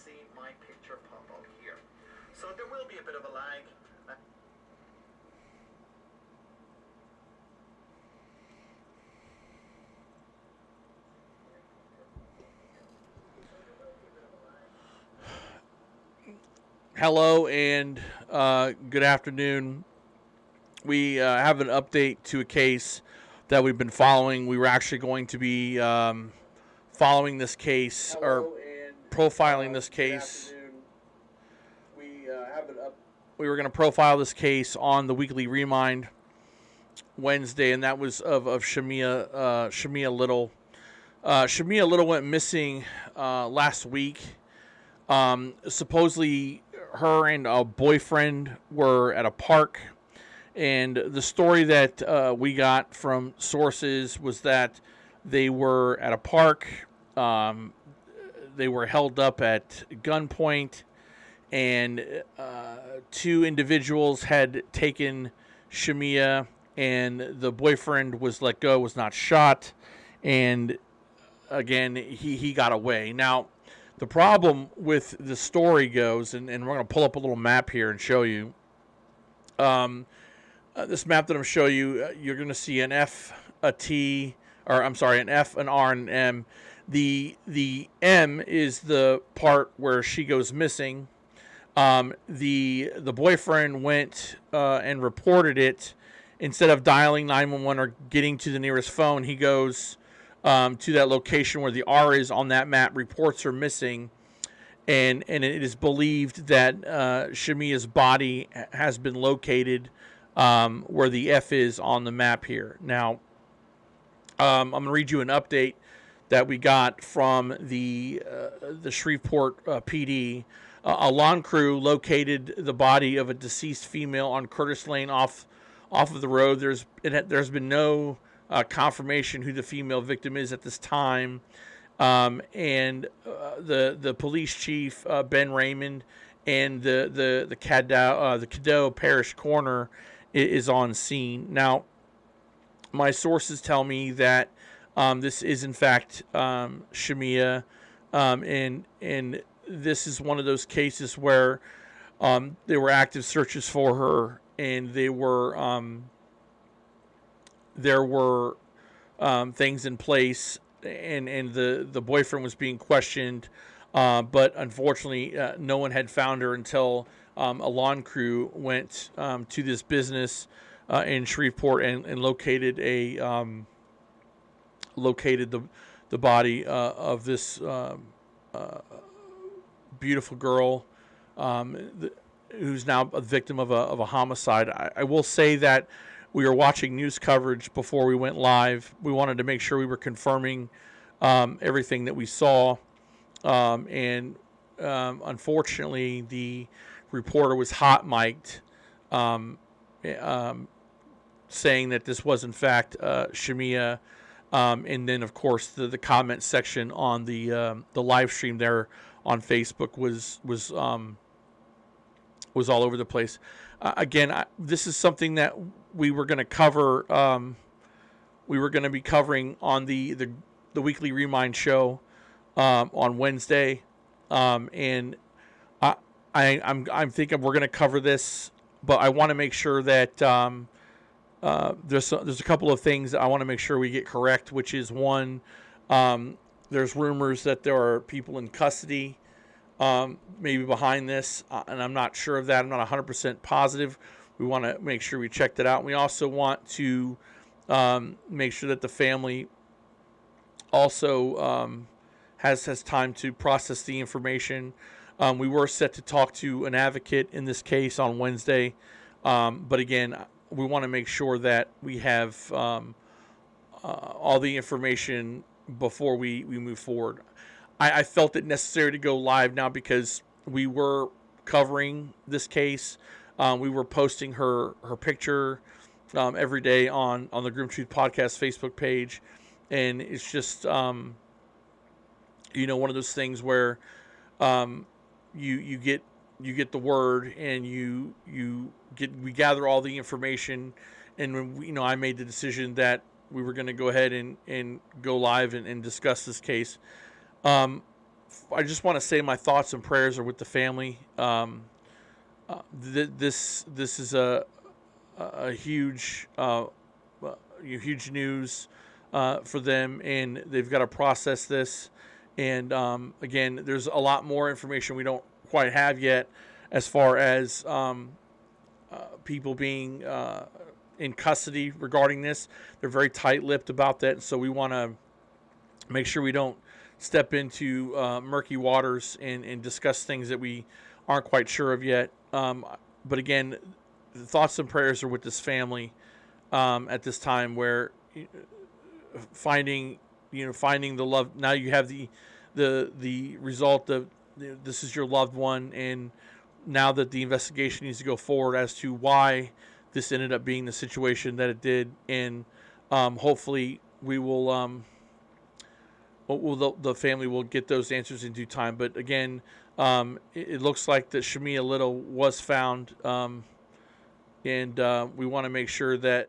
see my picture pop out here. So there will be a bit of a lag. Hello and good afternoon. We have an update to a case that we've been following. We were actually going to be following this case or profiling this case. We were going to profile this case on the Weekly Remind Wednesday, and that was of Shamia Little. Shamia Little went missing last week. Supposedly, her and a boyfriend were at a park, and the story that we got from sources was that they were at a park. They were held up at gunpoint, and two individuals had taken Shamia, and the boyfriend was let go, was not shot, and again, he got away. Now, the problem with the story goes, and we're going to pull up a little map here and show you. This map that I'm showing you, you're going to see an F, a T, or I'm sorry, an F, an R, and an M. The M is the part where she goes missing. The boyfriend went and reported it. Instead of dialing 911 or getting to the nearest phone, he goes to that location where the R is on that map, reports her missing, and it is believed that Shamia's body has been located where the F is on the map here. Now, I'm going to read you an update that we got from the Shreveport PD. A lawn crew located the body of a deceased female on Curtis Lane off of the road. There's been no confirmation who the female victim is at this time, and the police chief Ben Raymond and the Caddo Parish coroner is on scene. Now, my sources tell me that this is in fact Shamia, and this is one of those cases where there were active searches for her, and there were things in place, and the boyfriend was being questioned, but unfortunately no one had found her until a lawn crew went to this business in Shreveport and located the body of this beautiful girl who's now a victim of a homicide. I will say that we were watching news coverage before we went live. We wanted to make sure we were confirming everything that we saw. And unfortunately, the reporter was hot mic'd, saying that this was in fact Shamia. And then, of course, the comment section on the live stream there on Facebook was all over the place. Again, this is something that we were going to cover. We were going to be covering on the Weekly Remind show on Wednesday, and I'm thinking we're going to cover this, but I want to make sure that there's a couple of things that I want to make sure we get correct, which is one, there's rumors that there are people in custody maybe behind this, and I'm not sure of that. I'm not 100% positive. We want to make sure we check that out. We also want to make sure that the family also has time to process the information. We were set to talk to an advocate in this case on Wednesday, but again, we want to make sure that we have all the information before we move forward. I felt it necessary to go live now because we were covering this case. We were posting her picture every day on the Grimm Truth Podcast Facebook page, and it's just one of those things where you get the word, and we gather all the information, and when, I made the decision that we were going to go ahead and go live and discuss this case. I just want to say my thoughts and prayers are with the family. This is a huge news for them, and they've got to process this. And again, there's a lot more information we don't quite have yet, as far as people being in custody regarding this. They're very tight-lipped about that, so we want to make sure we don't step into murky waters and discuss things that we aren't quite sure of yet. But again, the thoughts and prayers are with this family at this time, where finding the love. Now you have the result of this is your loved one, and now that the investigation needs to go forward as to why this ended up being the situation that it did, and hopefully we will. The family will get those answers in due time. But again, it looks like that Shamia Little was found, and we want to make sure that